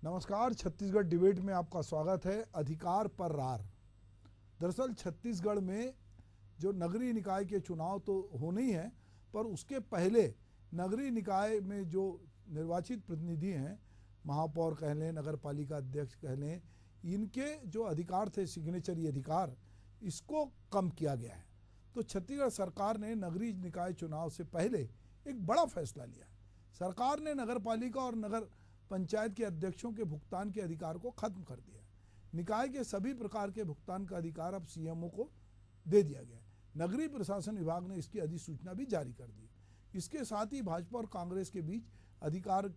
नमस्कार, छत्तीसगढ़ डिबेट में आपका स्वागत है। अधिकार पर रार। दरअसल छत्तीसगढ़ में जो नगरीय निकाय के चुनाव तो होने ही हैं, पर उसके पहले नगरीय निकाय में जो निर्वाचित प्रतिनिधि हैं, महापौर कह लें, नगर पालिका अध्यक्ष कह लें, इनके जो अधिकार थे, सिग्नेचरी अधिकार, इसको कम किया गया है। तो छत्तीसगढ़ सरकार ने नगरीय निकाय चुनाव से पहले एक बड़ा फैसला लिया। सरकार ने नगर पालिका और नगर पंचायत के अध्यक्षों के भुगतान के अधिकार को खत्म कर दिया। निकाय के सभी प्रकार के भुगतान का अधिकार अब सीएमओ को दे दिया गया है। नगरीय प्रशासन विभाग ने इसकी अधिसूचना भी जारी कर दी। इसके साथ ही भाजपा और कांग्रेस के बीच अधिकार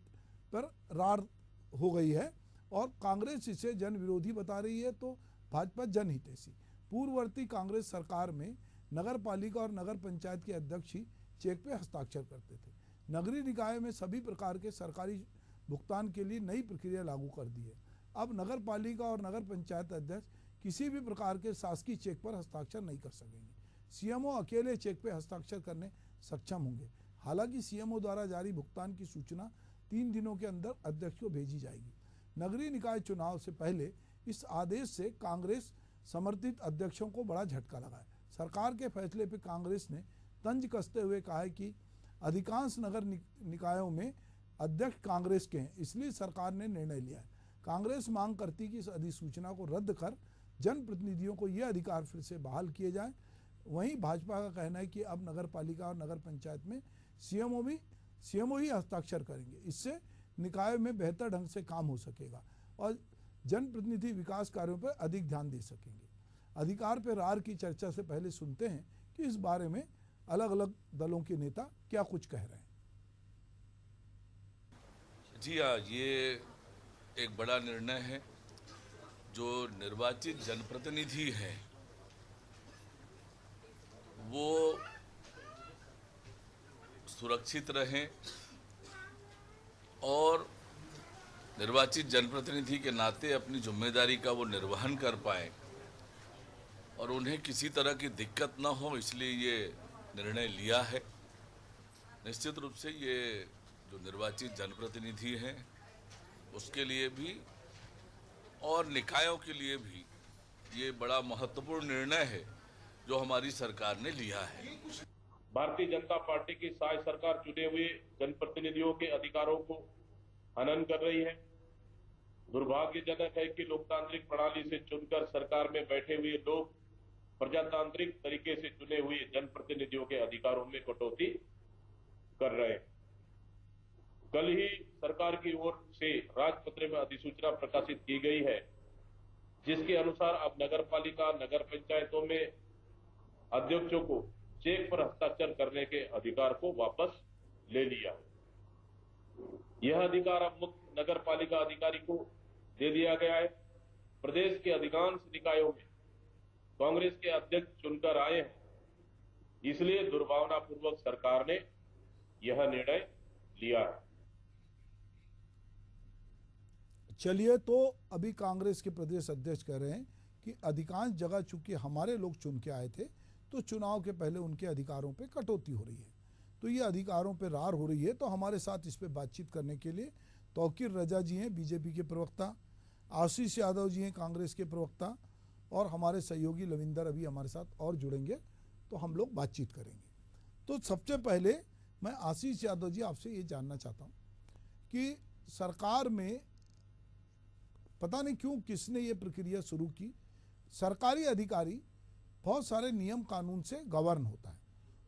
पर रार हो गई है और कांग्रेस इसे जन विरोधी बता रही है तो भाजपा जनहितैषी। पूर्ववर्ती कांग्रेस सरकार में नगर पालिका और नगर पंचायत के अध्यक्ष ही चेक पे हस्ताक्षर करते थे। नगरीय निकाय में सभी प्रकार के सरकारी भुगतान के लिए नई प्रक्रिया लागू कर दी है। अब नगर पालिका और नगर पंचायत अध्यक्ष किसी भी प्रकार के शासकीय चेक पर हस्ताक्षर नहीं कर सकेंगे। सीएमओ अकेले चेक पर हस्ताक्षर करने सक्षम होंगे। हालांकि सीएमओ द्वारा जारी भुगतान की सूचना 3 दिनों के अंदर अध्यक्ष को भेजी जाएगी। नगरीय निकाय चुनाव से पहले इस आदेश से कांग्रेस समर्थित अध्यक्षों को बड़ा झटका लगा है। सरकार के फैसले पर कांग्रेस ने तंज कसते हुए कहा है कि अधिकांश नगर निकायों में अध्यक्ष कांग्रेस के हैं, इसलिए सरकार ने निर्णय लिया है। कांग्रेस मांग करती कि इस अधिसूचना को रद्द कर जनप्रतिनिधियों को यह अधिकार फिर से बहाल किए जाएं। वहीं भाजपा का कहना है कि अब नगर पालिका और नगर पंचायत में सीएमओ ही हस्ताक्षर करेंगे। इससे निकाय में बेहतर ढंग से काम हो सकेगा और जनप्रतिनिधि विकास कार्यों पर अधिक ध्यान दे सकेंगे। अधिकार पर रार की चर्चा से पहले सुनते हैं कि इस बारे में अलग अलग दलों के नेता क्या कुछ कह रहे हैं। जी हाँ, ये एक बड़ा निर्णय है। जो निर्वाचित जनप्रतिनिधि हैं वो सुरक्षित रहें और निर्वाचित जनप्रतिनिधि के नाते अपनी जिम्मेदारी का वो निर्वहन कर पाए और उन्हें किसी तरह की दिक्कत ना हो, इसलिए ये निर्णय लिया है। निश्चित रूप से ये जो निर्वाचित जनप्रतिनिधि हैं उसके लिए भी और निकायों के लिए भी ये बड़ा महत्वपूर्ण निर्णय है जो हमारी सरकार ने लिया है। भारतीय जनता पार्टी की साय सरकार चुने हुए जनप्रतिनिधियों के अधिकारों को हनन कर रही है। दुर्भाग्यजनक है कि लोकतांत्रिक प्रणाली से चुनकर सरकार में बैठे हुए लोग प्रजातांत्रिक तरीके से चुने हुए जनप्रतिनिधियों के अधिकारों में कटौती कर रहे हैं। कल ही सरकार की ओर से राजपत्र में अधिसूचना प्रकाशित की गई है, जिसके अनुसार अब नगर पालिका, नगर पंचायतों में अध्यक्षों को चेक पर हस्ताक्षर करने के अधिकार को वापस ले लिया। यह अधिकार अब मुख्य नगर पालिका अधिकारी को दे दिया गया है। प्रदेश के अधिकांश निकायों में कांग्रेस के अध्यक्ष चुनकर आए हैं, इसलिए दुर्भावनापूर्वक सरकार ने यह निर्णय लिया है। चलिए, तो अभी कांग्रेस के प्रदेश अध्यक्ष कह रहे हैं कि अधिकांश जगह चूंकि हमारे लोग चुन के आए थे तो चुनाव के पहले उनके अधिकारों पे कटौती हो रही है, तो ये अधिकारों पे रार हो रही है। तो हमारे साथ इस पे बातचीत करने के लिए तौकीर रजा जी हैं, बीजेपी के प्रवक्ता, आशीष यादव जी हैं, कांग्रेस के प्रवक्ता, और हमारे सहयोगी लविंदर अभी हमारे साथ और जुड़ेंगे, तो हम लोग बातचीत करेंगे। तो सबसे पहले मैं आशीष यादव जी आपसे ये जानना चाहता हूँ कि सरकार में पता नहीं क्यों किसने ये प्रक्रिया शुरू की। सरकारी अधिकारी बहुत सारे नियम कानून से गवर्न होता है,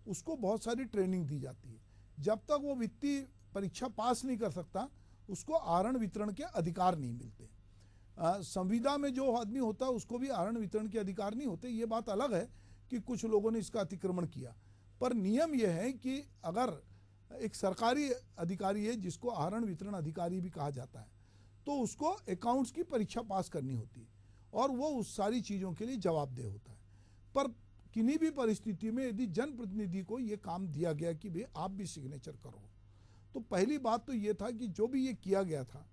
उसको बहुत सारी ट्रेनिंग दी जाती है। जब तक वो वित्तीय परीक्षा पास नहीं कर सकता उसको आहरण वितरण के अधिकार नहीं मिलते। संविदा में जो आदमी होता है उसको भी आहरण वितरण के अधिकार नहीं होते। ये बात अलग है कि कुछ लोगों ने इसका अतिक्रमण किया, पर नियम यह है कि अगर एक सरकारी अधिकारी है जिसको आहरण वितरण अधिकारी भी कहा जाता है, तो उसको अकाउंट्स की परीक्षा पास करनी होती है और वो उस सारी चीज़ों के लिए जवाबदेह होता है। पर किन्हीं भी परिस्थिति में यदि जनप्रतिनिधि को ये काम दिया गया कि भाई आप भी सिग्नेचर करो, तो पहली बात तो ये था कि जो भी ये किया गया था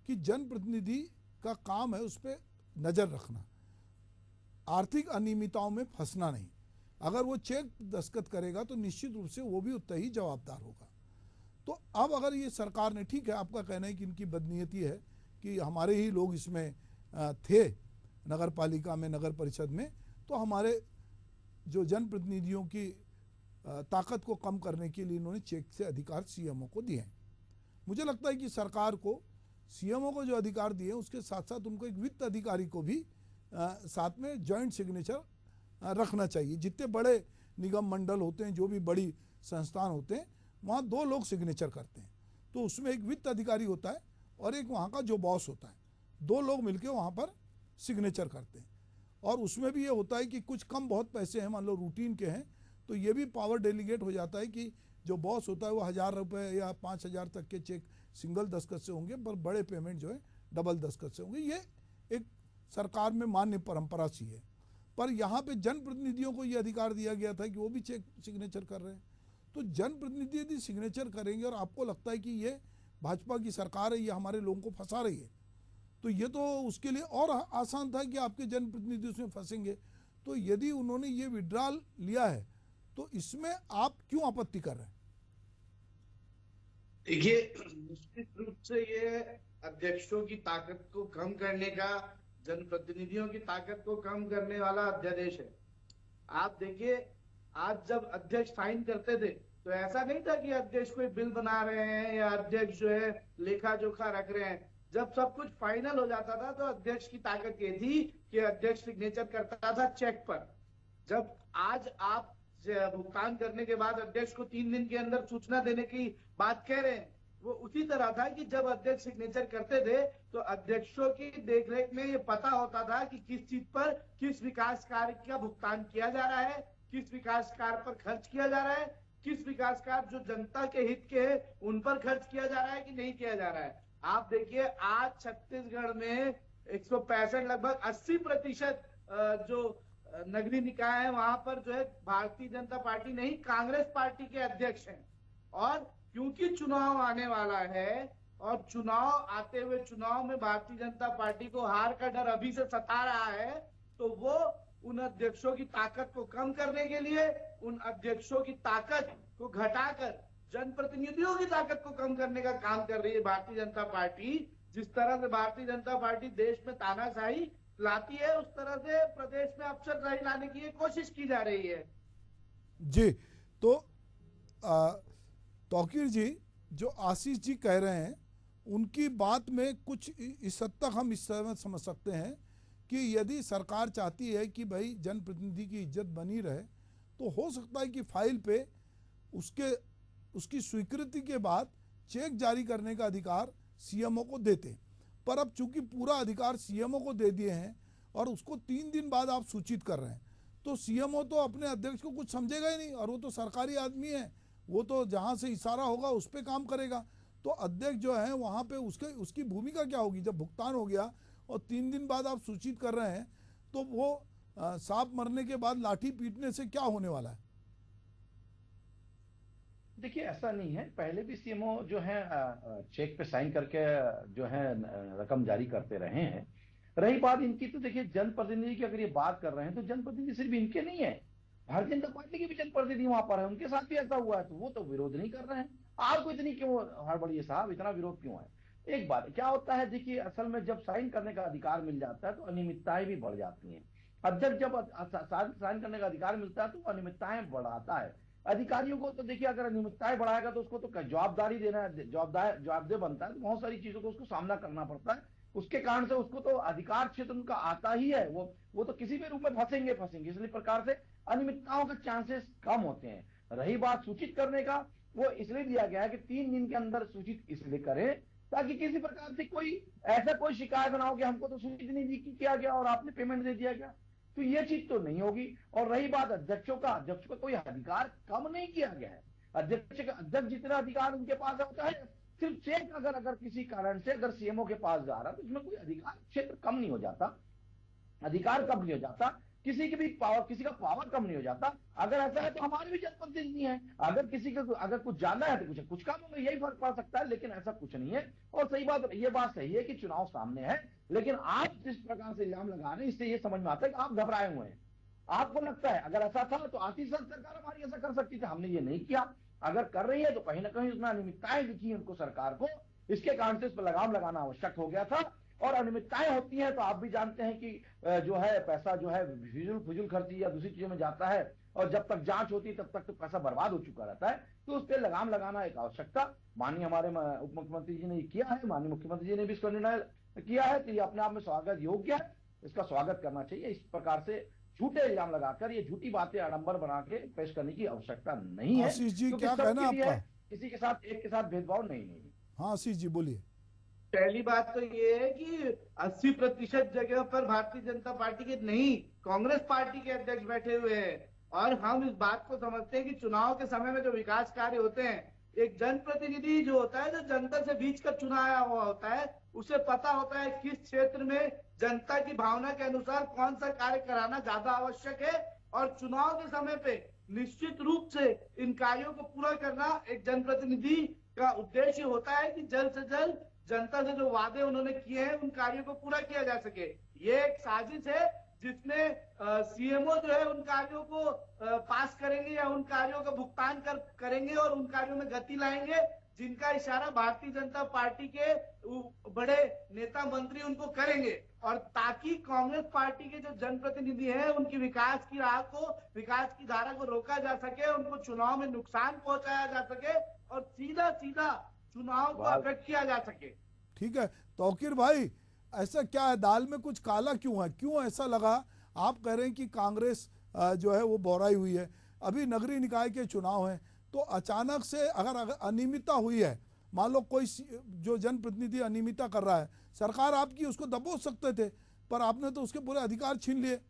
कि जनप्रतिनिधि का काम है उस पर नज़र रखना, आर्थिक अनियमितताओं में फंसना नहीं। अगर वो चेक दस्तखत करेगा तो निश्चित रूप से वो भी उतना ही जवाबदार होगा। तो अब अगर ये सरकार ने, ठीक है आपका कहना है कि इनकी बदनीयती है कि हमारे ही लोग इसमें थे, नगर पालिका में, नगर परिषद में, तो हमारे जो जनप्रतिनिधियों की ताकत को कम करने के लिए इन्होंने चेक से अधिकार सीएमओ को दिए हैं। मुझे लगता है कि सरकार को सीएमओ को जो अधिकार दिए उसके साथ साथ उनको एक वित्त अधिकारी को भी साथ में जॉइंट सिग्नेचर रखना चाहिए। जितने बड़े निगम मंडल होते हैं, जो भी बड़ी संस्थान होते हैं, वहाँ 2 लोग सिग्नेचर करते हैं, तो उसमें एक वित्त अधिकारी होता है और एक वहाँ का जो बॉस होता है, 2 लोग मिलकर वहाँ पर सिग्नेचर करते हैं। और उसमें भी ये होता है कि कुछ कम बहुत पैसे हैं, मान लो रूटीन के हैं, तो ये भी पावर डेलीगेट हो जाता है कि जो बॉस होता है वो 1000 रुपये या 5000 तक के चेक सिंगल दस्तखत से होंगे, पर बड़े पेमेंट जो है डबल दस्तखत से होंगे। ये एक सरकार में मान्य परंपरा सी है। पर यहाँ पे जनप्रतिनिधियों को ये अधिकार दिया गया था कि वो भी चेक सिग्नेचर कर रहे हैं। तो जनप्रतिनिधि यदि सिग्नेचर करेंगे और आपको लगता है कि ये भाजपा की सरकार है, ये हमारे लोगों को फंसा रही है, तो ये तो उसके लिए और आसान था कि आपके जनप्रतिनिधि उसमें फंसेंगे। तो यदि उन्होंने ये विड्रॉल लिया है तो इसमें आप क्यों आपत्ति कर रहे हैं? देखिए, निश्चित रूप से ये अध्यक्षों की ताकत को कम करने का, जनप्रतिनिधियों की ताकत को कम करने वाला अध्यादेश है। आप देखिए, आज जब अध्यक्ष साइन करते थे तो ऐसा नहीं था कि अध्यक्ष कोई बिल बना रहे हैं या अध्यक्ष जो है लेखा जोखा रख रहे हैं। जब सब कुछ फाइनल हो जाता था तो अध्यक्ष की ताकत ये थी कि अध्यक्ष सिग्नेचर करता था चेक पर। जब आज आप भुगतान करने के बाद अध्यक्ष को 3 दिन के अंदर सूचना देने की बात कह रहे हैं, वो उसी तरह था कि जब अध्यक्ष सिग्नेचर करते थे तो अध्यक्षों की देखरेख में ये पता होता था कि किस चीज पर किस विकास कार्य का भुगतान किया जा रहा है, किस विकास कार्य पर खर्च किया जा रहा है, किस विकास कार्य जो जनता के हित के है उन पर खर्च किया जा रहा है कि नहीं किया जा रहा है। आप देखिए, आज छत्तीसगढ़ में 165 लगभग 80% जो नगरीय निकाय है वहां पर जो है भारतीय जनता पार्टी नहीं, कांग्रेस पार्टी के अध्यक्ष हैं। और क्योंकि चुनाव आने वाला है और चुनाव आते हुए चुनाव में भारतीय जनता पार्टी को हार का डर अभी से सता रहा है, तो वो उन अध्यक्षों की ताकत को कम करने के लिए, उन अध्यक्षों की ताकत को घटाकर जनप्रतिनिधियों की ताकत को कम करने का काम कर रही है भारतीय जनता पार्टी। जिस तरह से भारतीय जनता पार्टी देश में तानाशाही लाती है, उस तरह से प्रदेश में अफसरशाही लाने की कोशिश की जा रही है। जी, तो तौकीर जी, जो आशीष जी कह रहे हैं उनकी बात में कुछ इस हद तक हम इस तरह समझ सकते हैं कि यदि सरकार चाहती है कि भाई जनप्रतिनिधि की इज्जत बनी रहे, तो हो सकता है कि फाइल पे उसकी स्वीकृति के बाद चेक जारी करने का अधिकार सीएमओ को देते। पर अब चूंकि पूरा अधिकार सीएमओ को दे दिए हैं और उसको 3 दिन बाद आप सूचित कर रहे हैं, तो सीएमओ तो अपने अध्यक्ष को कुछ समझेगा ही नहीं, और वो तो सरकारी आदमी है, वो तो जहां से इशारा होगा उस पर काम करेगा। तो अध्यक्ष जो है वहां पे उसकी भूमिका क्या होगी? जब भुगतान हो गया और 3 दिन बाद आप सूचित कर रहे हैं, तो वो सांप मरने के बाद लाठी पीटने से क्या होने वाला है? देखिए, ऐसा नहीं है। पहले भी सीएमओ जो है चेक पे साइन करके जो है रकम जारी करते रहे हैं। रही बात इनकी, तो देखिए जनप्रतिनिधि की अगर ये बात कर रहे हैं तो जनप्रतिनिधि सिर्फ इनके नहीं है, भारतीय जनता पार्टी के भी जनप्रतिनिधि वहां पर है, उनके साथ भी ऐसा हुआ है, तो वो तो विरोध नहीं कर रहे हैं। आपको इतनी क्यों हड़बड़ी है साहब, इतना विरोध क्यों है? एक बात क्या होता है, देखिए असल में जब साइन करने का अधिकार मिल जाता है तो अनियमितताएं भी बढ़ जाती हैं। अध्यक्ष जब साइन करने का अधिकार मिलता है तो अनियमितताएं बढ़ाता है। अधिकारियों को तो देखिए, अगर अनियमितताएं बढ़ाएगा तो उसको तो जवाबदारी देना, जवाबदेह बनता है, तो बहुत सारी चीजों को उसको सामना करना पड़ता है। उसके कारण से उसको तो अधिकार क्षेत्र उनका आता ही है, वो तो किसी भी रूप में फंसेंगे। इसलिए प्रकार से अनियमितताओं के चांसेस कम होते हैं। रही बात सूचित करने का, वो इसलिए दिया गया है कि 3 दिन के अंदर सूचित इसलिए करें ताकि किसी प्रकार से कोई शिकायत ना हो कि हमको तो सूचित नहीं किया गया और आपने पेमेंट दे दिया गया, तो ये चीज तो नहीं होगी। और रही बात अध्यक्ष का कोई अधिकार कम नहीं किया गया है। अध्यक्ष जितना अधिकार उनके पास होता है, सिर्फ चेक अगर किसी कारण से अगर सीएमओ के पास जा रहा है तो उसमें कोई अधिकार क्षेत्र कम नहीं हो जाता, अधिकार कम नहीं हो जाता, किसी का पावर कम नहीं हो जाता। अगर ऐसा है तो हमारे भी जनप्रतिनिधि हैं, अगर किसी का अगर कुछ जाना है तो कुछ कामों में यही फर्क पड़ सकता है, लेकिन ऐसा कुछ नहीं है। और सही बात, ये बात सही है कि चुनाव सामने है, लेकिन आप जिस प्रकार से इल्जाम लगा रहे हैं इससे ये समझ में आता है कि आप घबराए हुए हैं। आपको लगता है अगर ऐसा था तो आती सरकार हमारी ऐसा कर सकती थी, हमने ये नहीं किया। अगर कर रही है तो कहीं ना कहीं उसमें अनियमितताएं दिखी उनको सरकार को, इसके कारण से इस पर लगाम लगाना आवश्यक हो गया था। और अनियमितताएं होती हैं तो आप भी जानते हैं कि जो है पैसा जो है फिजूल खर्ची या दूसरी चीजों में जाता है, और जब तक जांच होती है तब तक तो पैसा बर्बाद हो चुका रहता है। तो उस पर लगाम लगाना एक आवश्यकता माननीय हमारे उप मुख्यमंत्री जी ने किया है, माननीय मुख्यमंत्री जी ने भी इसका निर्णय किया है, तो ये अपने आप में स्वागत योग्य है, इसका स्वागत करना चाहिए। इस प्रकार से झूठे इल्जाम लगाकर ये झूठी बातें आडंबर बना के पेश करने की आवश्यकता नहीं है। आशीष जी, क्योंकि क्या सबके कहना लिए आपका? किसी के साथ एक के साथ भेदभाव नहीं। हाँ आशीष जी बोलिए। पहली बात तो ये है कि 80% जगह पर भारतीय जनता पार्टी के नहीं, कांग्रेस पार्टी के अध्यक्ष बैठे हुए हैं। और हम इस बात को समझते हैं कि चुनाव के समय में जो विकास कार्य होते हैं, एक जनप्रतिनिधि जो होता है, जो जनता से बीच का चुनाया हुआ होता है, उसे पता होता है किस क्षेत्र में जनता की भावना के अनुसार कौन सा कार्य कराना ज्यादा आवश्यक है। और चुनाव के समय पे निश्चित रूप से इन कार्यों को पूरा करना एक जनप्रतिनिधि का उद्देश्य होता है कि जल्द से जल्द जनता से जो वादे उन्होंने किए हैं उन कार्यों को पूरा किया जा सके। ये एक साजिश है जिसमें सीएमओ जो है उन कार्यों को पास करेंगे या उन कार्यों का भुगतान करेंगे और उन कार्यों में गति लाएंगे जिनका इशारा भारतीय जनता पार्टी के बड़े नेता मंत्री उनको करेंगे। और ताकि कांग्रेस पार्टी के जो जनप्रतिनिधि हैं उनकी विकास की राह को, विकास की धारा को रोका जा सके, उनको चुनाव में नुकसान पहुंचाया जा सके और सीधा सीधा चुनाव को अफेक्ट किया जा सके। ठीक है तौकीर भाई, ऐसा क्या है, दाल में कुछ काला क्यों है? क्यों ऐसा लगा? आप कह रहे हैं कि कांग्रेस जो है वो बौराई हुई है, अभी नगरीय निकाय के चुनाव हैं, तो अचानक से अगर अनियमितता हुई है, मान लो कोई जो जनप्रतिनिधि अनियमितता कर रहा है, सरकार आपकी उसको दबोच सकते थे, पर आपने तो उसके पूरे अधिकार छीन लिए।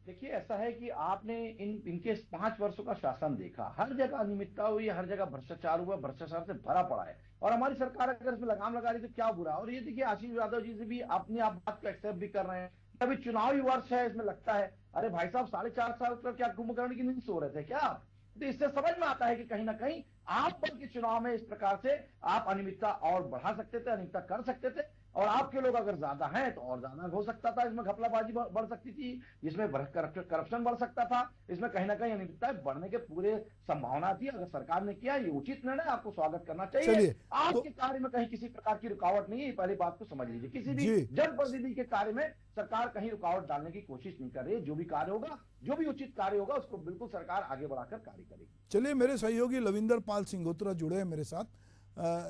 देखिए ऐसा है कि आपने इनके 5 वर्षों का शासन देखा, हर जगह अनियमितता हुई है, हर जगह भ्रष्टाचार हुआ, भ्रष्टाचार से भरा पड़ा है। और हमारी सरकार अगर इसमें लगाम लगा रही तो क्या बुरा। और ये देखिए आशीष यादव जी से भी अपनी आप बात को एक्सेप्ट भी कर रहे हैं, अभी चुनावी वर्ष है, इसमें लगता है अरे भाई साहब 4.5 साल तक क्या कुंभकर्ण की नींद सो रहे थे क्या? तो इससे समझ में आता है कि कहीं ना कहीं आप के चुनाव में इस प्रकार से आप अनियमितता और बढ़ा सकते थे, अनियमितता कर सकते थे, और आपके लोग अगर ज्यादा हैं तो और ज्यादा हो सकता था, इसमें घपलाबाजी बढ़ सकती थी, इसमें करप्शन बढ़ सकता था, इसमें कहीं ना कहीं अनियमितता बढ़ने के पूरे संभावना थी। अगर सरकार ने किया ये उचित निर्णय, आपको स्वागत करना चाहिए। आपके कार्य में कहीं किसी प्रकार की रुकावट नहीं है, पहली बात को समझ लीजिए। किसी भी जनप्रतिनिधि के कार्य में सरकार कहीं रुकावट डालने की कोशिश नहीं कर रही है। जो भी कार्य होगा, जो भी उचित कार्य होगा, उसको बिल्कुल सरकार आगे बढ़ाकर कार्य करेगी। चलिए, मेरे सहयोगी लविंदर पाल सिंगोत्रा जुड़े हैं मेरे साथ।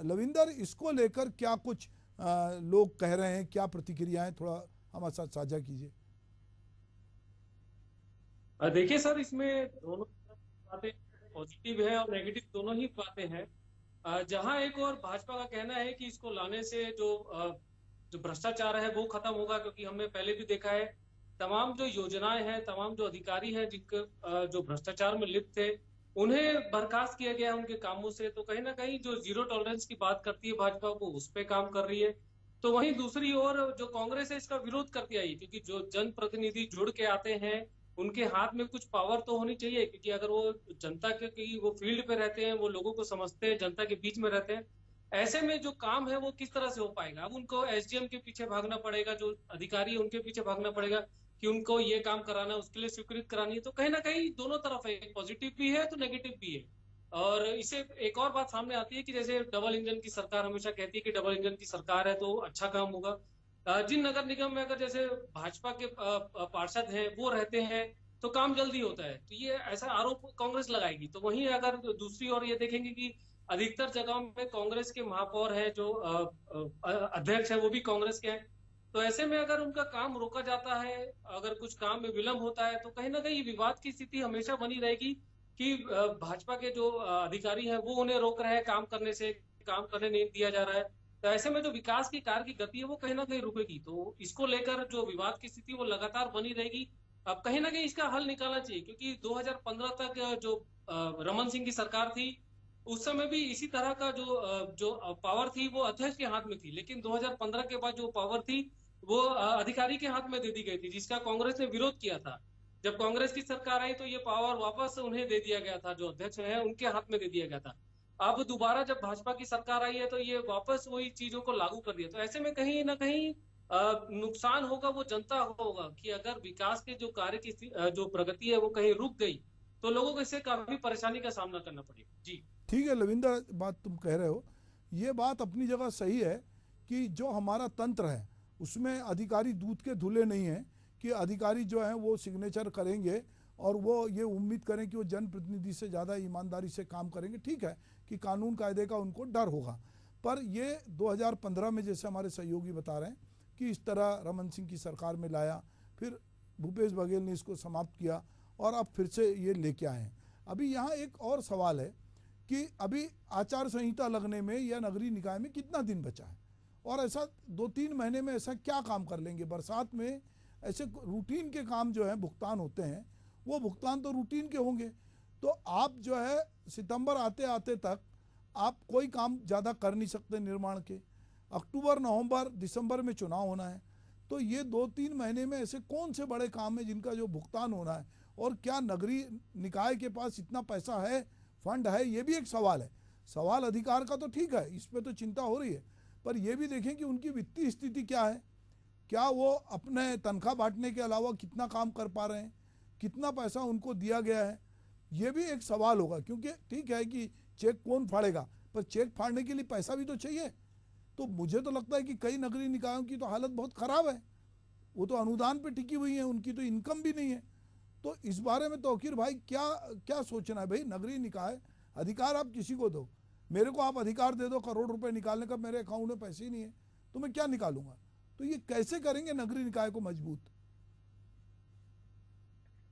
लविंदर, इसको लेकर क्या कुछ लोग कह रहे हैं, क्या प्रतिक्रियाएं, थोड़ा हमारे साथ साझा कीजिए। देखिए सर, इसमें दोनों बातें पॉजिटिव है और नेगेटिव दोनों ही बातें हैं। जहां एक और भाजपा का कहना है कि इसको लाने से जो भ्रष्टाचार है वो खत्म होगा, क्योंकि हमने पहले भी देखा है तमाम जो योजनाएं हैं, तमाम जो अधिकारी हैं जिनके जो भ्रष्टाचार में लिप्त थे, उन्हें बर्खास्त किया गया उनके कामों से। तो कहीं ना कहीं जो जीरो टॉलरेंस की बात करती है भाजपा, वो उस पर काम कर रही है। तो वहीं दूसरी ओर जो कांग्रेस है इसका विरोध करती आई, क्योंकि जो जनप्रतिनिधि जुड़ के आते हैं उनके हाथ में कुछ पावर तो होनी चाहिए, क्योंकि अगर वो जनता के वो फील्ड पे रहते हैं, वो लोगों को समझते हैं, जनता के बीच में रहते हैं, ऐसे में जो काम है वो किस तरह से हो पाएगा। अब उनको एसडीएम के पीछे भागना पड़ेगा, जो अधिकारी है उनके पीछे भागना पड़ेगा कि उनको ये काम कराना, उसके लिए स्वीकृत करानी है। तो कहीं ना कहीं दोनों तरफ है, पॉजिटिव भी है तो नेगेटिव भी है। और इससे एक और बात सामने आती है कि जैसे डबल इंजन की सरकार हमेशा कहती है कि डबल इंजन की सरकार है तो अच्छा काम होगा। जिन नगर निगम में अगर जैसे भाजपा के पार्षद हैं वो रहते हैं तो काम जल्दी होता है, तो ये ऐसा आरोप कांग्रेस लगाएगी। तो वहीं अगर दूसरी ओर ये देखेंगे कि अधिकतर जगहों में कांग्रेस के महापौर है, जो अध्यक्ष है वो भी कांग्रेस के हैं, तो ऐसे में अगर उनका काम रोका जाता है, अगर कुछ काम में विलंब होता है, तो कहीं ना कहीं विवाद की स्थिति हमेशा बनी रहेगी कि भाजपा के जो अधिकारी हैं वो उन्हें रोक रहे हैं काम करने से, काम करने नहीं दिया जा रहा है। तो ऐसे में जो विकास की कार्य की गति है वो कहीं ना कहीं रुकेगी। तो इसको लेकर जो विवाद की स्थिति वो लगातार बनी रहेगी। अब कहीं ना कहीं इसका हल निकालना चाहिए, क्योंकि 2015 तक जो रमन सिंह की सरकार थी उस समय भी इसी तरह का जो पावर थी वो अध्यक्ष के हाथ में थी, लेकिन 2015 के बाद जो पावर थी वो अधिकारी के हाथ में दे दी गई थी, जिसका कांग्रेस ने विरोध किया था। जब कांग्रेस की सरकार आई तो ये पावर वापस उन्हें दे दिया गया था, जो अध्यक्ष है उनके हाथ में दे दिया गया था। अब दोबारा जब भाजपा की सरकार आई है तो ये वापस वही चीजों को लागू कर दिया। तो ऐसे में कहीं ना कहीं नुकसान होगा वो जनता होगा कि अगर विकास के जो कार्य की जो प्रगति है वो कहीं रुक गई तो लोगों को इससे काफी परेशानी का सामना करना पड़ेगा। जी ठीक है लविंदर, बात तुम कह रहे हो, ये बात अपनी जगह सही है कि जो हमारा तंत्र है उसमें अधिकारी दूध के धुले नहीं हैं कि अधिकारी जो हैं वो सिग्नेचर करेंगे और वो ये उम्मीद करें कि वो जनप्रतिनिधि से ज़्यादा ईमानदारी से काम करेंगे। ठीक है कि कानून कायदे का उनको डर होगा, पर ये 2015 में जैसे हमारे सहयोगी बता रहे हैं कि इस तरह रमन सिंह की सरकार में लाया, फिर भूपेश बघेल ने इसको समाप्त किया और अब फिर से ये लेके आए हैं। अभी यहाँ एक और सवाल है कि अभी आचार संहिता लगने में या नगरीय निकाय में कितना दिन बचा है, और ऐसा 2-3 महीने में ऐसा क्या काम कर लेंगे। बरसात में ऐसे रूटीन के काम जो है भुगतान होते हैं, वो भुगतान तो रूटीन के होंगे, तो आप जो है सितंबर आते आते तक आप कोई काम ज़्यादा कर नहीं सकते निर्माण के। अक्टूबर, नवंबर, दिसंबर में चुनाव होना है, तो ये 2-3 महीने में ऐसे कौन से बड़े काम है जिनका जो भुगतान होना है, और क्या नगरीय निकाय के पास इतना पैसा है, फंड है, ये भी एक सवाल है। सवाल अधिकार का तो ठीक है, इस पर तो चिंता हो रही है, पर यह भी देखें कि उनकी वित्तीय स्थिति क्या है, क्या वो अपने तनख्वाह बांटने के अलावा कितना काम कर पा रहे हैं, कितना पैसा उनको दिया गया है, ये भी एक सवाल होगा। क्योंकि ठीक है कि चेक कौन फाड़ेगा, पर चेक फाड़ने के लिए पैसा भी तो चाहिए। तो मुझे तो लगता है कि कई नगरीय निकायों की तो हालत बहुत ख़राब है, वो तो अनुदान पे टिकी हुई है, उनकी तो इनकम भी नहीं है। तो इस बारे में तौकीर भाई क्या क्या सोचना है। भाई नगरीय निकाय अधिकार आप किसी को दो, मेरे को आप अधिकार दे दो करोड़ रुपए निकालने का, मेरे अकाउंट में पैसे ही नहीं है तो मैं क्या निकालूंगा। तो ये कैसे करेंगे नगरीय निकाय को मजबूत।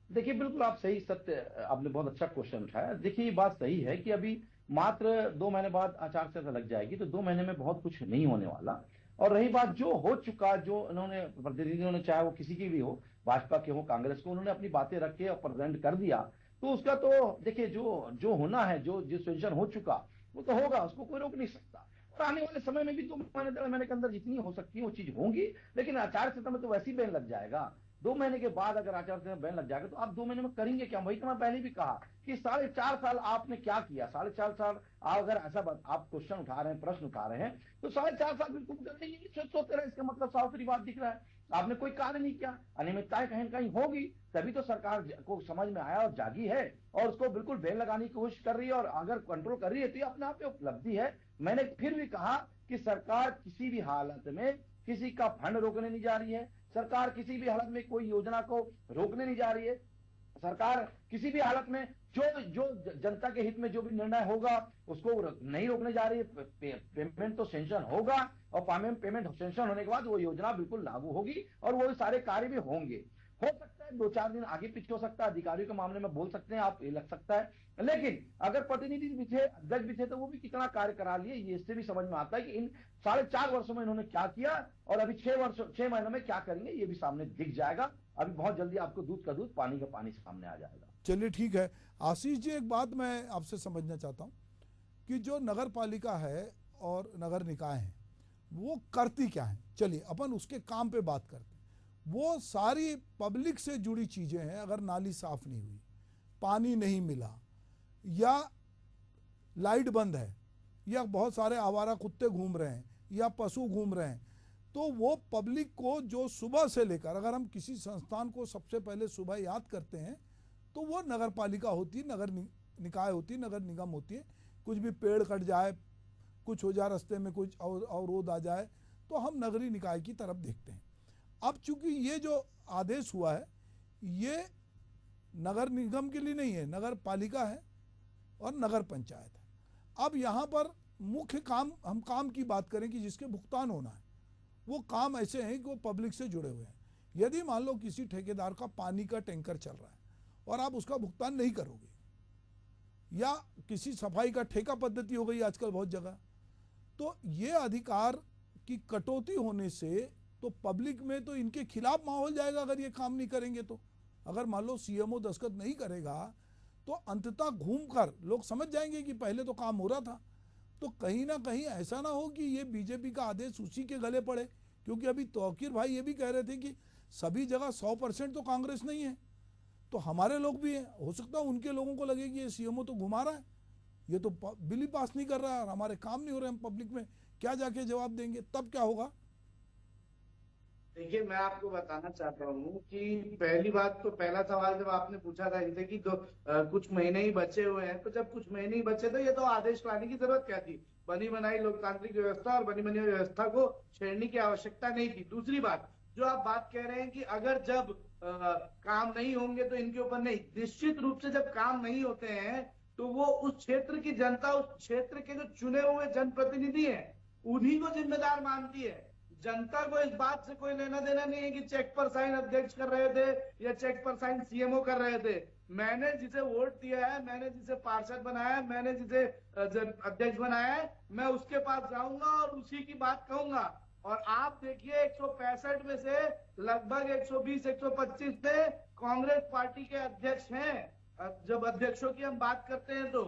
देखिए बिल्कुल आप सही, सत्य, आपने बहुत अच्छा क्वेश्चन उठाया। देखिए ये बात सही है कि अभी मात्र 2 महीने बाद आचार संहिता लग जाएगी, तो 2 महीने में बहुत कुछ नहीं होने वाला। और रही बात जो हो चुका, जो इन्होंने प्रतिनिधियों ने, चाहे वो किसी की भी हो, भाजपा के हो, कांग्रेस को, उन्होंने अपनी बातें रख के और प्रेजेंट कर दिया, तो उसका तो देखिए जो जो होना है, जो जिस पोजिशन हो चुका वो तो होगा, उसको कोई रोक नहीं सकता। और आने वाले समय में भी 2 महीने 3 महीने के अंदर जितनी हो सकती है वो चीज होंगी। लेकिन आचार संहिता में तो वैसे ही बैन लग जाएगा। 2 महीने के बाद अगर आचार संहिता बैन लग जाएगा तो आप 2 महीने में करेंगे क्या। वही तो मैं पहले भी कहा कि 4.5 साल आपने क्या किया। 4.5 साल अगर ऐसा आप क्वेश्चन उठा रहे हैं, प्रश्न उठा रहे हैं, तो 4.5 साल बिल्कुल सोचते रहे। इसका मतलब साफ सारी बात दिख रहा है, आपने कोई कार्य नहीं किया। अनियमितताएं कहीं कहीं होगी, तभी तो सरकार को समझ में आया और जागी है और उसको बिल्कुल बैन लगाने की कोशिश कर रही है। और अगर कंट्रोल कर रही है तो ये अपने आप में उपलब्धि है। मैंने फिर भी कहा कि सरकार किसी भी हालत में किसी का फंड रोकने नहीं जा रही है, सरकार किसी भी हालत में कोई योजना को रोकने नहीं जा रही है। सरकार किसी भी हालत में जो जो जनता के हित में जो भी निर्णय होगा उसको नहीं रोकने जा रही है। पेमेंट तो सेंक्शन होगा और पेमेंट सेंक्शन होने के बाद वो योजना बिल्कुल लागू होगी और वो सारे कार्य भी होंगे। हो सकता है 2-4 दिन आगे पीछे हो सकता है, अधिकारियों के मामले में बोल सकते हैं आप, ये लग सकता है। लेकिन अगर प्रतिनिधि भी थे, अध्यक्ष भी थे, तो वो भी कितना कार्य करा लिए, ये इससे भी समझ में आता है कि इन 4.5 वर्षों में इन्होंने क्या किया और अभी 6 महीनों में क्या करेंगे, ये भी सामने दिख जाएगा। अभी बहुत जल्दी आपको दूध का दूध, पानी का पानी सामने आ जाएगा। चलिए ठीक है। आशीष जी, एक बात मैं आपसे समझना चाहता हूँ कि जो नगर पालिका है और नगर निकाय है वो करती क्या है। चलिए अपन उसके काम पे बात करते हैं। वो सारी पब्लिक से जुड़ी चीज़ें हैं। अगर नाली साफ नहीं हुई, पानी नहीं मिला, या लाइट बंद है, या बहुत सारे आवारा कुत्ते घूम रहे हैं, या पशु घूम रहे हैं, तो वो पब्लिक को जो सुबह से लेकर, अगर हम किसी संस्थान को सबसे पहले सुबह याद करते हैं तो वो नगर पालिका होती है, नगर निकाय होती है, नगर निगम होती है। कुछ भी पेड़ कट जाए, कुछ हो जाए, रास्ते में कुछ अवरोध आ जाए, तो हम नगरीय निकाय की तरफ देखते हैं। अब चूंकि ये जो आदेश हुआ है ये नगर निगम के लिए नहीं है, नगर पालिका है और नगर पंचायत है। अब यहाँ पर मुख्य काम, हम काम की बात करें कि जिसके भुगतान होना है, वो काम ऐसे हैं कि वो पब्लिक से जुड़े हुए हैं। यदि मान लो किसी ठेकेदार का पानी का टैंकर चल रहा है और आप उसका भुगतान नहीं करोगे, या किसी सफाई का ठेका पद्धति हो गई आजकल बहुत जगह, तो ये अधिकार की कटौती होने से तो पब्लिक में तो इनके खिलाफ माहौल जाएगा अगर ये काम नहीं करेंगे तो। अगर मान लो सीएमओ दस्तखत नहीं करेगा तो अंततः घूमकर लोग समझ जाएंगे कि पहले तो काम हो रहा था। तो कहीं ना कहीं ऐसा ना हो कि ये बीजेपी का आदेश उसी के गले पड़े, क्योंकि अभी तौकीर भाई ये भी कह रहे थे कि सभी जगह 100% तो कांग्रेस नहीं है, तो हमारे लोग भी हैं। हो सकता है उनके लोगों को लगे कि ये सीएमओ तो घुमा रहा है, ये तो बिल ही पास नहीं कर रहा है और हमारे काम नहीं हो रहे, हम पब्लिक में क्या जाके जवाब देंगे, तब क्या होगा। देखिए, मैं आपको बताना चाहता हूँ कि पहली बात तो, पहला सवाल जब आपने पूछा था इनसे कि कुछ महीने ही बचे हुए हैं, तो जब कुछ महीने ही बचे तो ये तो आदेश लाने की जरूरत क्या थी? बनी बनाई लोकतांत्रिक व्यवस्था और बनी बनाई व्यवस्था को छेड़ने की आवश्यकता नहीं थी। दूसरी बात, जो आप बात कह रहे हैं कि अगर जब काम नहीं होंगे तो इनके ऊपर नहीं, निश्चित रूप से जब काम नहीं होते हैं तो वो उस क्षेत्र की जनता, उस क्षेत्र के जो चुने हुए जनप्रतिनिधि हैं, उन्हीं को जिम्मेदार मानती है। जनता को इस बात से कोई लेना देना नहीं है कि चेक पर साइन अध्यक्ष कर रहे थे या चेक पर साइन सीएमओ कर रहे थे। मैंने जिसे वोट दिया है, मैंने जिसे पार्षद बनाया है, मैंने जिसे अध्यक्ष बनाया है, मैं उसके पास जाऊंगा और उसी की बात कहूंगा। और आप देखिए, 165 में से लगभग 120-125 में कांग्रेस पार्टी के अध्यक्ष हैं, जब अध्यक्षों की हम बात करते हैं तो।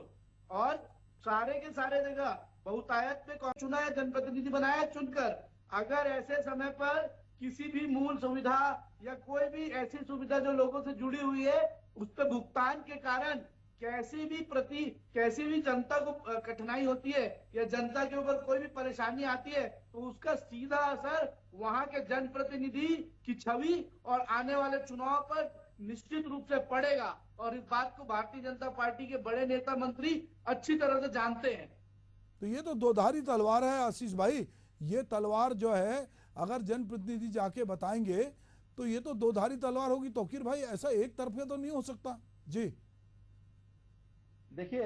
और सारे के सारे जगह बहुतायत में कौन चुना है, जनप्रतिनिधि बनाया है चुनकर। अगर ऐसे समय पर किसी भी मूल सुविधा या कोई भी ऐसी सुविधा जो लोगों से जुड़ी हुई है, उस पर भुगतान के कारण कैसी भी जनता को कठिनाई होती है या जनता के ऊपर कोई भी परेशानी आती है, तो उसका सीधा असर वहां के जनप्रतिनिधि की छवि और आने वाले चुनाव पर निश्चित रूप से पड़ेगा। और इस बात को भारतीय जनता पार्टी के बड़े नेता मंत्री अच्छी तरह से जानते हैं। तो ये तो दोधारी तलवार है आशीष भाई। ये तलवार जो है, अगर जनप्रतिनिधि जाके बताएंगे तो ये तो दोधारी तलवार होगी। तौकीर भाई, ऐसा एक तरफे तो नहीं हो सकता जी। देखिए,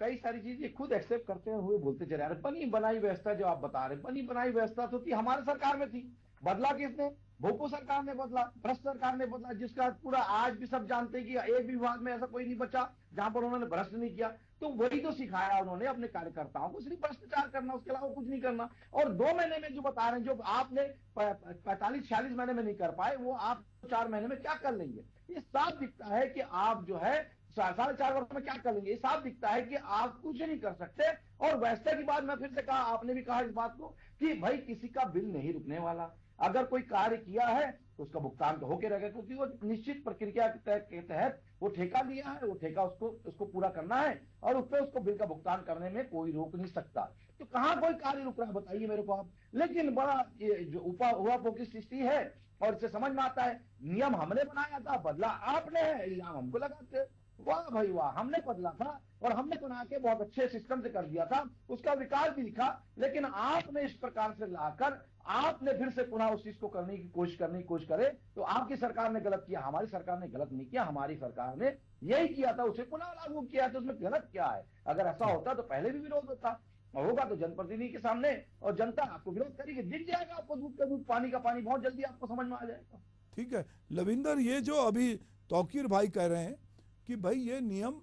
कई सारी चीजें खुद एक्सेप्ट करते हुए बोलते चले आ रहे। बनी बनाई व्यवस्था जो आप बता रहे, बनी बनाई व्यवस्था तो थी, हमारे सरकार में थी। बदला किसने? भोपो सरकार ने बदला, भ्रष्ट सरकार ने बदला, जिसका पूरा आज भी सब जानते हैं कि एक विभाग में ऐसा कोई नहीं बचा जहां पर उन्होंने भ्रष्ट नहीं किया। तो वही तो सिखाया उन्होंने अपने कार्यकर्ताओं को, सिर्फ भ्रष्टाचार करना, उसके अलावा कुछ नहीं करना। और 2 महीने में जो बता रहे हैं, जो आपने 45-46 महीने में नहीं कर पाए, वो आप 4 महीने में क्या कर लेंगे? ये साफ दिखता है कि आप जो है 4.5 वर्ष में क्या कर लेंगे। ये साफ दिखता है कि आप कुछ नहीं कर सकते। और वैसे की बात मैं फिर से कहा, आपने भी कहा इस बात को कि भाई किसी का बिल नहीं रुकने वाला। अगर कोई कार्य किया है तो उसका भुगतान तो होके रहेगा, क्योंकि वो निश्चित प्रक्रिया के तहत वो ठेका लिया है, वो ठेका उसको पूरा करना है और उस पर उसको बिल का भुगतान करने में कोई रोक नहीं सकता। तो कहां कोई कार्य रुक रहा है, बताइए मेरे को आप। लेकिन बड़ा ये जो उपापोह की सृष्टि है, और इससे समझ में आता है नियम हमने बनाया था, बदला आपने है, इल्जाम हमको लगाते। वाह भाई वाह, हमने बदला था और हमने बना के बहुत अच्छे सिस्टम से कर दिया था, उसका विकास भी दिखा। लेकिन आपने इस प्रकार से लाकर आपने फिर से पुनः उस चीज को करने की कोशिश करे, तो आपकी सरकार ने गलत किया, हमारी सरकार ने गलत नहीं किया। हमारी सरकार ने यही किया था, उसे पुनः लागू किया, तो उसमें गलत क्या है? अगर ऐसा होता तो पहले भी विरोध होता, होगा तो जनप्रतिनिधि के सामने, और जनता आपको विरोध करेगी, दिख जाएगा आपको, दूध का दूध पानी का पानी, बहुत जल्दी आपको समझ में आ जाएगा। ठीक है लविंदर, ये जो अभी तौकीर भाई कह रहे हैं कि भाई ये नियम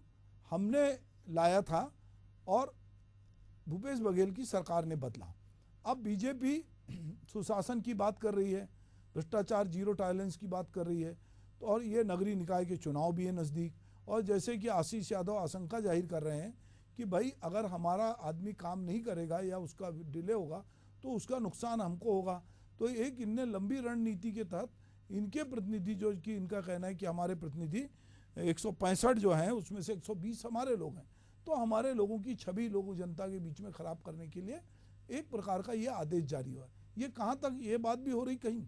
हमने लाया था और भूपेश बघेल की सरकार ने बदला। अब बीजेपी सुशासन की बात कर रही है, भ्रष्टाचार जीरो टॉलरेंस की बात कर रही है, तो और ये नगरीय निकाय के चुनाव भी है नज़दीक। और जैसे कि आशीष यादव आशंका जाहिर कर रहे हैं कि भाई अगर हमारा आदमी काम नहीं करेगा या उसका डिले होगा तो उसका नुकसान हमको होगा। तो एक इनने लंबी रणनीति के तहत इनके प्रतिनिधि, जो कि इनका कहना है कि हमारे प्रतिनिधि 165 जो हैं उसमें से 120 हमारे लोग हैं, तो हमारे लोगों की छवि लोगों जनता के बीच में खराब करने के लिए एक प्रकार का ये आदेश जारी हुआ है। ये कहां तक ये बात भी हो रही कहीं?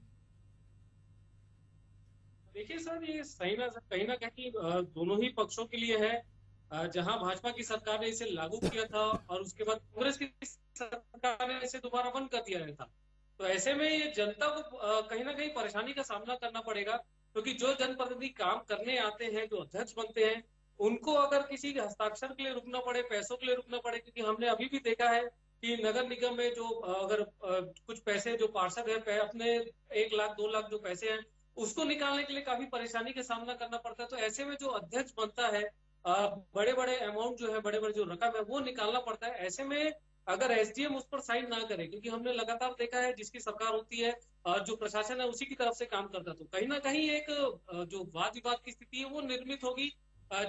देखिए सर, ये कहीं ना कहीं दोनों ही पक्षों के लिए है। जहां भाजपा की सरकार ने इसे लागू किया था और उसके बाद कांग्रेस की सरकार ने इसे दोबारा बंद कर दिया था, तो ऐसे में ये जनता को कहीं ना कहीं परेशानी का सामना करना पड़ेगा। क्योंकि जो जनप्रतिनिधि काम करने आते हैं, जो अध्यक्ष बनते हैं, उनको अगर किसी के हस्ताक्षर के लिए रुकना पड़े, पैसों के लिए रुकना पड़े, क्योंकि हमने अभी भी देखा है कि नगर निगम में जो अगर कुछ पैसे जो पार्षद है अपने 1 लाख 2 लाख जो पैसे हैं उसको निकालने के लिए काफी परेशानी का सामना करना पड़ता है। तो ऐसे में जो अध्यक्ष बनता है, बड़े बड़े अमाउंट जो है, बड़े बड़े जो रकम है वो निकालना पड़ता है। ऐसे में अगर एसडीएम उस पर साइन ना करे, क्योंकि हमने लगातार देखा है जिसकी सरकार होती है, जो प्रशासन है उसी की तरफ से काम करता है, तो कहीं ना कहीं एक जो वाद विवाद की स्थिति है वो निर्मित होगी,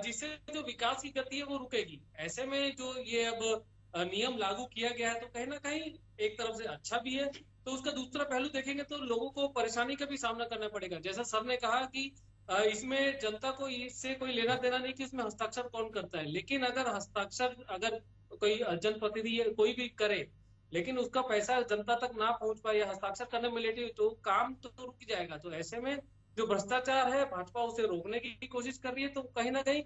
जिससे जो विकास की गति है वो रुकेगी। ऐसे में जो ये अब नियम लागू किया गया है, तो कहीं ना कहीं एक तरफ से अच्छा भी है, तो उसका दूसरा पहलू देखेंगे तो लोगों को परेशानी का भी सामना करना पड़ेगा। जैसा सर ने कहा कि इसमें जनता को इससे कोई लेना देना नहीं कि इसमें हस्ताक्षर कौन करता है, लेकिन अगर हस्ताक्षर अगर कोई जनप्रतिनिधि कोई भी करे, लेकिन उसका पैसा जनता तक ना पहुंच पाए या हस्ताक्षर करने में लेट हुई तो काम तो रुक जाएगा। तो ऐसे में जो भ्रष्टाचार है भाजपा उसे रोकने की कोशिश कर रही है, तो कहीं ना कहीं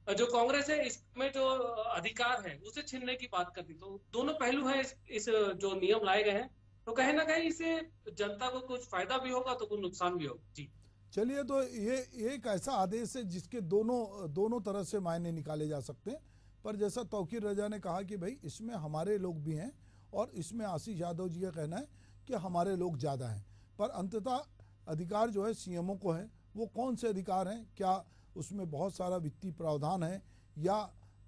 जो कांग्रेस है इसमें जो अधिकार है उसे छीनने की बात करती। तो दोनों पहलू है इस जो नियम लाए गए हैं, तो कहीं ना कहीं इससे जनता को कुछ फायदा भी होगा तो कुछ नुकसान भी होगा। जी चलिए, तो ये एक ऐसा आदेश है जिसके दोनों तरह से मायने निकाले जा सकते हैं। पर जैसा तौकीर रजा ने कहा कि भाई इसमें हमारे लोग भी हैं और इसमें आशीष यादव जी का कहना है कि हमारे लोग ज़्यादा हैं, पर अंततः अधिकार जो है सीएमओ को है। वो कौन से अधिकार हैं, क्या उसमें बहुत सारा वित्तीय प्रावधान है या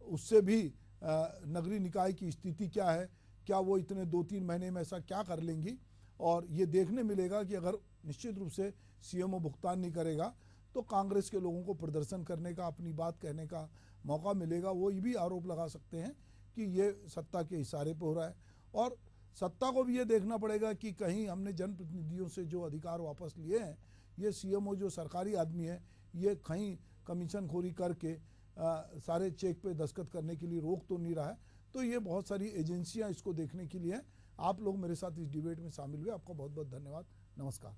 उससे भी नगरीय निकाय की स्थिति क्या है, क्या वो इतने 2-3 महीने में ऐसा क्या कर लेंगी। और ये देखने मिलेगा कि अगर निश्चित रूप से सीएमओ भुगतान नहीं करेगा तो कांग्रेस के लोगों को प्रदर्शन करने का, अपनी बात कहने का मौका मिलेगा। वो ये भी आरोप लगा सकते हैं कि ये सत्ता के इशारे पे हो रहा है, और सत्ता को भी ये देखना पड़ेगा कि कहीं हमने जनप्रतिनिधियों से जो अधिकार वापस लिए हैं, ये सीएमओ जो सरकारी आदमी है ये कहीं कमीशनखोरी करके सारे चेक पे दस्तखत करने के लिए रोक तो नहीं रहा है। तो ये बहुत सारी एजेंसियां इसको देखने के लिए हैं। आप लोग मेरे साथ इस डिबेट में शामिल हुए, आपका बहुत बहुत धन्यवाद। नमस्कार।